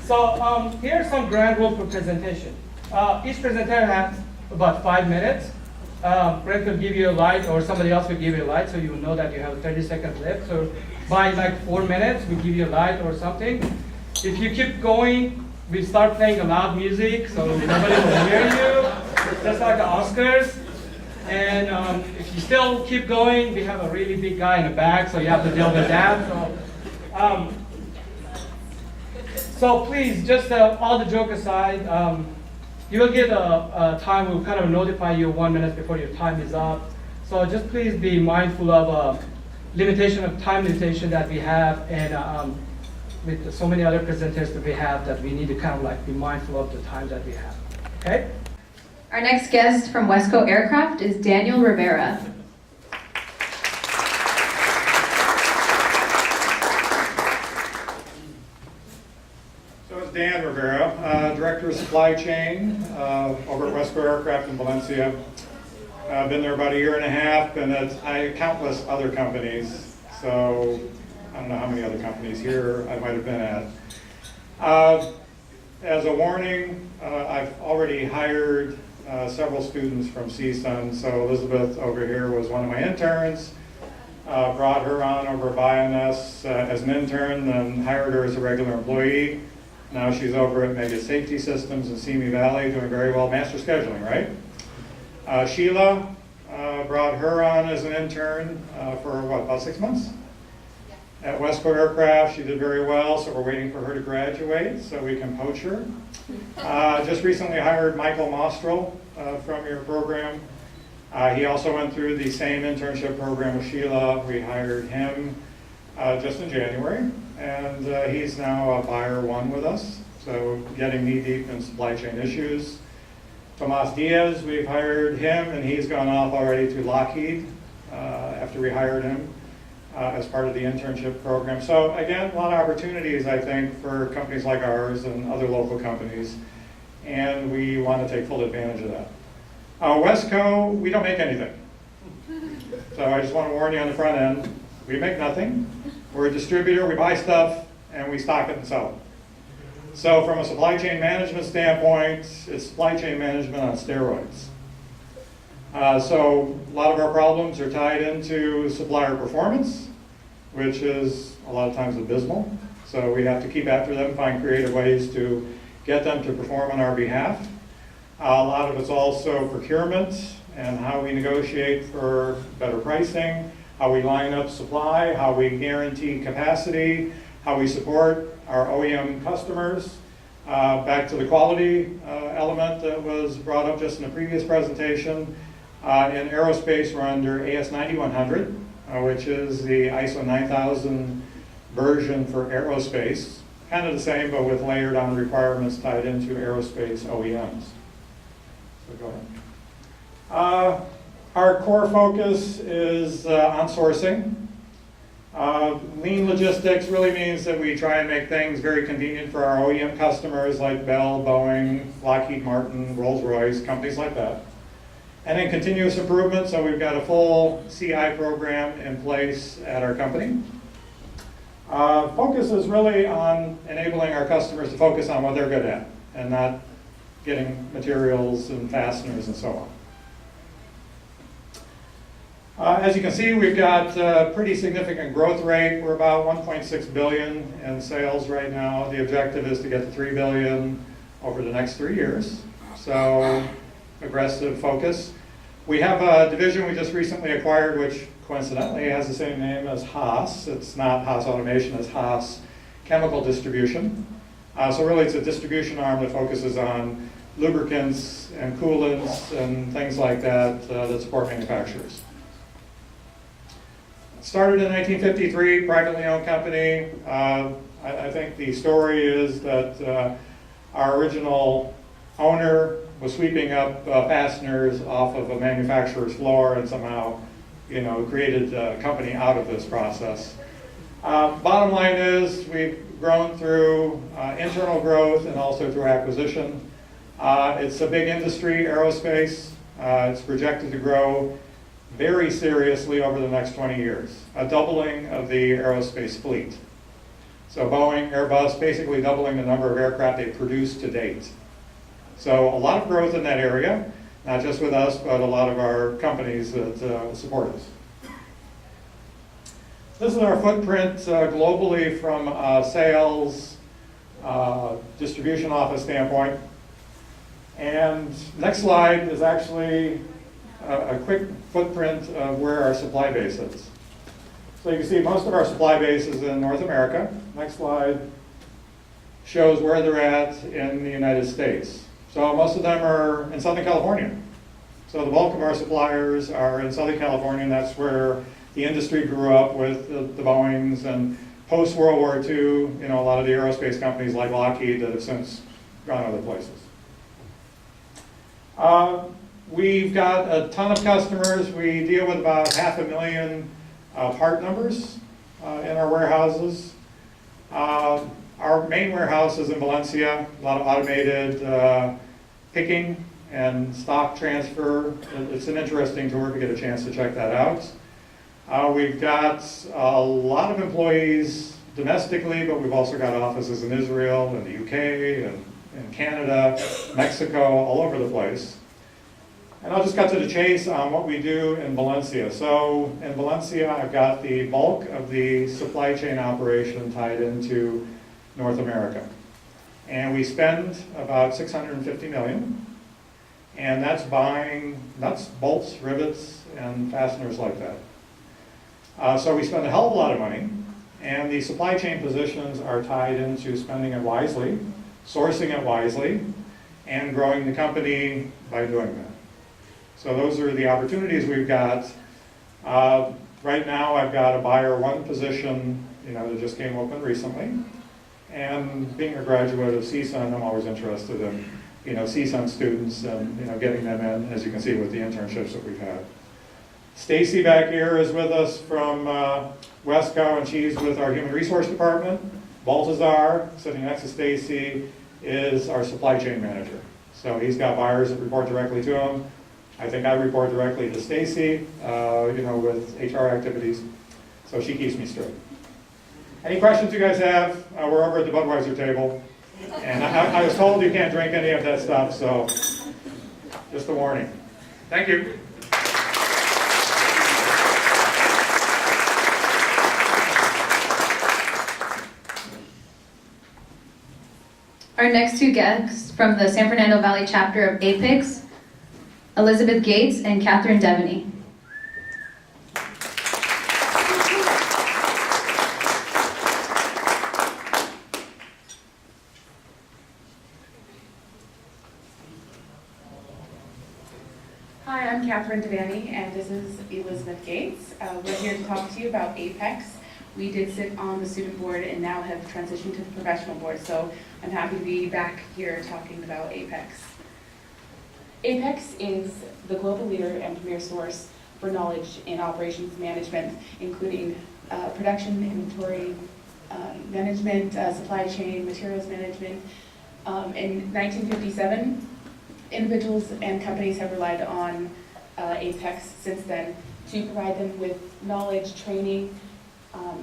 So here's some ground rule for presentation. Each presenter has about 5 minutes. Brent will give you a light, or somebody else will give you a light, so you will know that you have a 30 seconds left. So by like 4 minutes, we give you a light or something. If you keep going, we start playing a loud music, so nobody will hear you, just like the Oscars. And if you still keep going, we have a really big guy in the back, so you have to deal with that. So please, just all the joke aside, you will get a time. We'll kind of notify you 1 minute before your time is up. So just please be mindful of limitation of time limitation that we have, and with so many other presenters that we have, that we need to kind of like be mindful of the time that we have. Okay. Our next guest from Wesco Aircraft is Daniel Rivera. So it's Dan Rivera, Director of Supply Chain over at Wesco Aircraft in Valencia. I've been there about 1.5 years, and I countless other companies. So I don't know how many other companies here I might have been at. As a warning, I've already hired several students from CSUN. So Elizabeth over here was one of my interns. Brought her on over at BIONS as an intern, then hired her as a regular employee. Now she's over at Mega Safety Systems in Simi Valley, doing very well. Master scheduling, right? Sheila, brought her on as an intern for what, about 6 months? At Wesco Aircraft, she did very well, so we're waiting for her to graduate so we can poach her. Just recently hired Michael Mostrel from your program. He also went through the same internship program with Sheila. We hired him just in January, and he's now a buyer one with us, so getting knee-deep in supply chain issues. Tomas Diaz, we've hired him, and he's gone off already to Lockheed after we hired him as part of the internship program. So again, a lot of opportunities, I think, for companies like ours and other local companies, and we want to take full advantage of that. Wesco, we don't make anything. So I just want to warn you on the front end, we make nothing. We're a distributor, we buy stuff, and we stock it and sell it. So from a supply chain management standpoint, it's supply chain management on steroids. So a lot of our problems are tied into supplier performance, which is a lot of times abysmal. So we have to keep after them, find creative ways to get them to perform on our behalf. A lot of it's also procurement and how we negotiate for better pricing, how we line up supply, how we guarantee capacity, how we support our OEM customers. Back to the quality element that was brought up just in the previous presentation. In aerospace, we're under AS9100, which is the ISO 9000 version for aerospace. Kind of the same, but with layered on requirements tied into aerospace OEMs. So go ahead. Our core focus is on sourcing. Lean logistics really means that we try and make things very convenient for our OEM customers like Bell, Boeing, Lockheed Martin, Rolls-Royce, companies like that. And then continuous improvement, so we've got a full CI program in place at our company. Focus is really on enabling our customers to focus on what they're good at and not getting materials and fasteners and so on. As you can see, we've got a pretty significant growth rate. We're about 1.6 billion in sales right now. The objective is to get to 3 billion over the next 3 years. So aggressive focus. We have a division we just recently acquired, which coincidentally has the same name as Haas. It's not Haas Automation, it's Haas Chemical Distribution. So really it's a distribution arm that focuses on lubricants and coolants and things like that that support manufacturers. Started in 1953, privately owned company. I think the story is that our original owner was sweeping up fasteners off of a manufacturer's floor and somehow, created a company out of this process. Bottom line is we've grown through internal growth and also through acquisition. It's a big industry, aerospace. It's projected to grow very seriously over the next 20 years, a doubling of the aerospace fleet. So Boeing, Airbus, basically doubling the number of aircraft they produced to date. So a lot of growth in that area, not just with us, but a lot of our companies that support us. This is our footprint globally from sales, distribution office standpoint. And next slide is actually a quick footprint of where our supply base is. So you can see most of our supply base is in North America. Next slide shows where they're at in the United States. So most of them are in Southern California. So the bulk of our suppliers are in Southern California, and that's where the industry grew up with the Boeings, and post-World War II, a lot of the aerospace companies like Lockheed that have since gone other places. We've got a ton of customers. We deal with about 500,000 part numbers in our warehouses. Our main warehouse is in Valencia, a lot of automated picking and stock transfer. It's an interesting tour if you get a chance to check that out. We've got a lot of employees domestically, but we've also got offices in Israel and the UK and in Canada, Mexico, all over the place. And I'll just cut to the chase on what we do in Valencia. So in Valencia, I've got the bulk of the supply chain operation tied into North America. And we spend about $650 million. And that's buying nuts, bolts, rivets, and fasteners like that. So we spend a hell of a lot of money. And the supply chain positions are tied into spending it wisely, sourcing it wisely, and growing the company by doing that. So those are the opportunities we've got. Right now, I've got a buyer one position, that just came open recently. And being a graduate of CSUN, I'm always interested in, CSUN students and, getting them in, as you can see with the internships that we've had. Stacy back here is with us from Wesco, and she's with our Human Resource Department. Baltazar, sitting next to Stacy, is our supply chain manager. So he's got buyers that report directly to him. I think I report directly to Stacy, with HR activities. So she keeps me straight. Any questions you guys have? We're over at the Budweiser table. And I was told you can't drink any of that stuff, so just a warning. Thank you. Our next two guests from the San Fernando Valley chapter of APICS, Elizabeth Gates and Catherine Devaney. Hi, I'm Catherine Devaney, and this is Elizabeth Gates. We're here to talk to you about APICS. We did sit on the student board and now have transitioned to the professional board, so I'm happy to be back here talking about APICS. APICS is the global leader and premier source for knowledge in operations management, including production, inventory management, supply chain, materials management. In 1957, individuals and companies have relied on APICS since then to provide them with knowledge, training,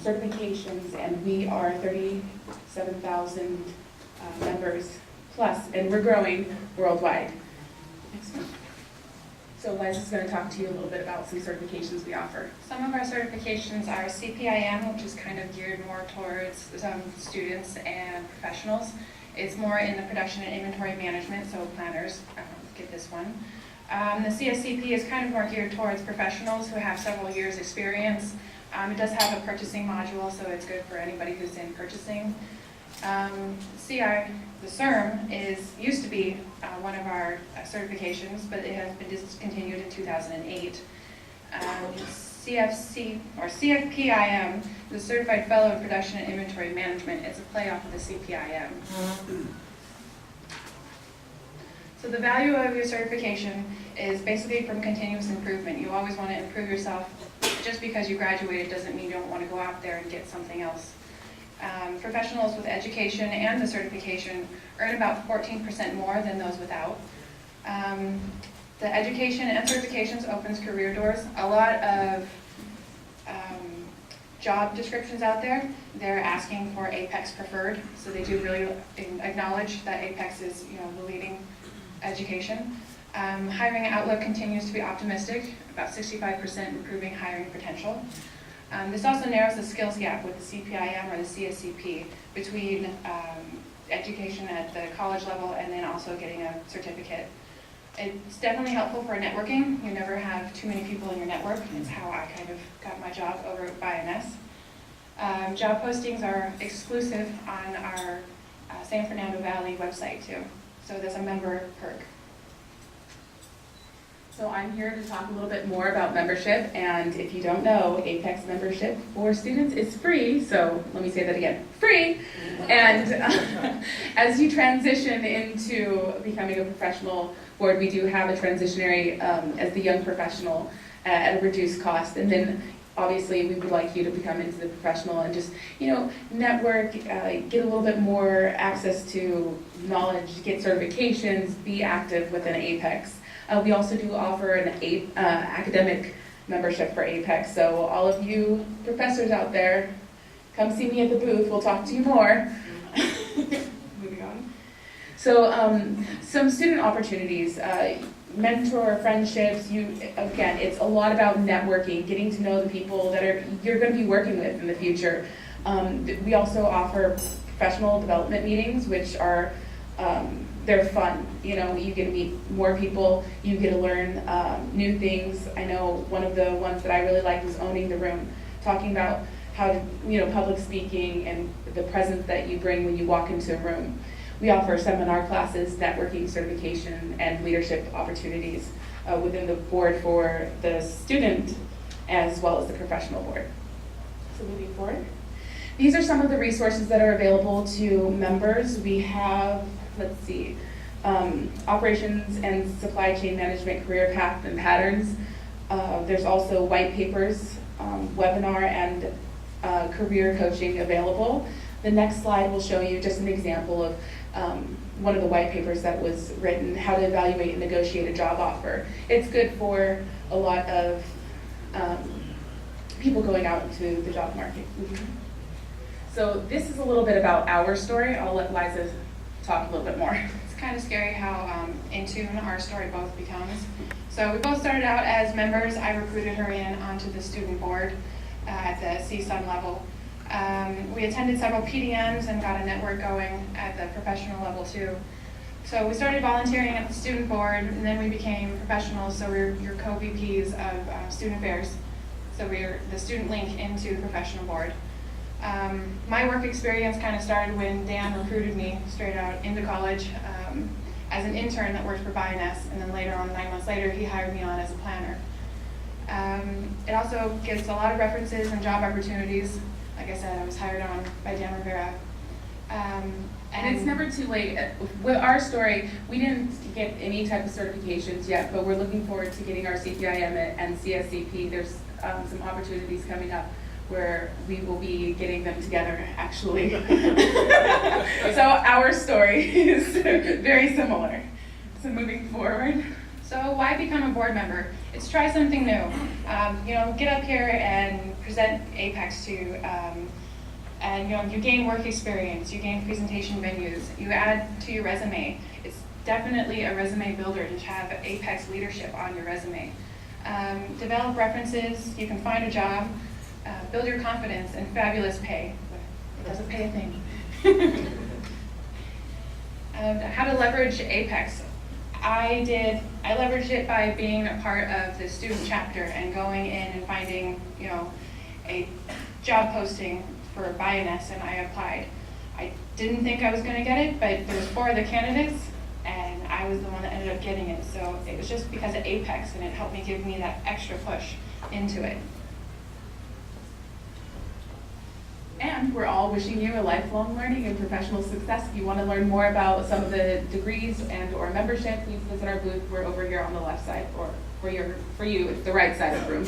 certifications, and we are 37,000 members plus, and we're growing worldwide. Next one. So Liza's going to talk to you a little bit about some certifications we offer. Some of our certifications are CPIM, which is kind of geared more towards students and professionals. It's more in the production and inventory management, so planners get this one. The CSCP is kind of more geared towards professionals who have several years experience. It does have a purchasing module, so it's good for anybody who's in purchasing. The CERM used to be one of our certifications, but it has been discontinued in 2008. CFPIM is a Certified Fellow in Production and Inventory Management. It's a play off of the CPIM. So the value of your certification is basically from continuous improvement. You always want to improve yourself. Just because you graduated doesn't mean you don't want to go out there and get something else. Professionals with education and the certification earn about 14% more than those without. The education and certifications opens career doors. A lot of job descriptions out there, they're asking for APICS preferred, so they do really acknowledge that APICS is, the leading education. Hiring outlook continues to be optimistic, about 65% improving hiring potential. This also narrows the skills gap with the CPIM or the CSCP between education at the college level and then also getting a certificate. It's definitely helpful for networking. You never have too many people in your network. It's how I kind of got my job over at INS. Job postings are exclusive on our San Fernando Valley website too. So there's a member perk. So I'm here to talk a little bit more about membership, and if you don't know, APICS membership for students is free, so let me say that again, free! And as you transition into becoming a professional board, we do have a transitionary as the young professional at a reduced cost, and then obviously we would like you to become into the professional and just, network, get a little bit more access to knowledge, get certifications, be active within APICS. We also do offer an academic membership for APICS, so all of you professors out there, come see me at the booth, we'll talk to you more. Moving on. So some student opportunities, mentor friendships, again, it's a lot about networking, getting to know the people that you're going to be working with in the future. We also offer professional development meetings, which are they're fun. You get to meet more people, you get to learn new things. I know one of the ones that I really liked was owning the room, talking about how to, public speaking and the presence that you bring when you walk into a room. We offer seminar classes, networking certification, and leadership opportunities within the board for the student as well as the professional board. So moving forward. These are some of the resources that are available to members. We have, operations and supply chain management, career path and patterns. There's also white papers, webinar, and career coaching available. The next slide will show you just an example of one of the white papers that was written, how to evaluate and negotiate a job offer. It's good for a lot of people going out into the job market. So this is a little bit about our story. I'll let Liza talk a little bit more. It's kind of scary how in tune our story both becomes. So we both started out as members. I recruited her in onto the student board at the CSUN level. We attended several PDMs and got a network going at the professional level too. So we started volunteering at the student board, and then we became professionals, so we're your co-VPs of student affairs. So we're the student link into the professional board. My work experience kind of started when Dan recruited me straight out into college as an intern that worked for INS, and then later on, 9 months later, he hired me on as a planner. It also gives a lot of references and job opportunities. Like I said, I was hired on by Dan Rivera. And it's never too late. With our story, we didn't get any type of certifications yet, but we're looking forward to getting our CPIM and CSCP. There's some opportunities coming up where we will be getting them together, actually. So our story is very similar. So moving forward. So why become a board member? It's try something new. Get up here and present APICS to, and you gain work experience, you gain presentation venues, you add to your resume. It's definitely a resume builder to have APICS leadership on your resume. Develop references, you can find a job, build your confidence, and fabulous pay. It doesn't pay a thing. How to leverage APICS. I leveraged it by being a part of the student chapter and going in and finding, a job posting for INS, and I applied. I didn't think I was going to get it, but there was 4 other candidates, and I was the one that ended up getting it. So it was just because of APICS, and it helped me give me that extra push into it. And we're all wishing you a lifelong learning and professional success. If you want to learn more about some of the degrees and or membership, please visit our booth. We're over here on the left side, or for you, it's the right side of the room.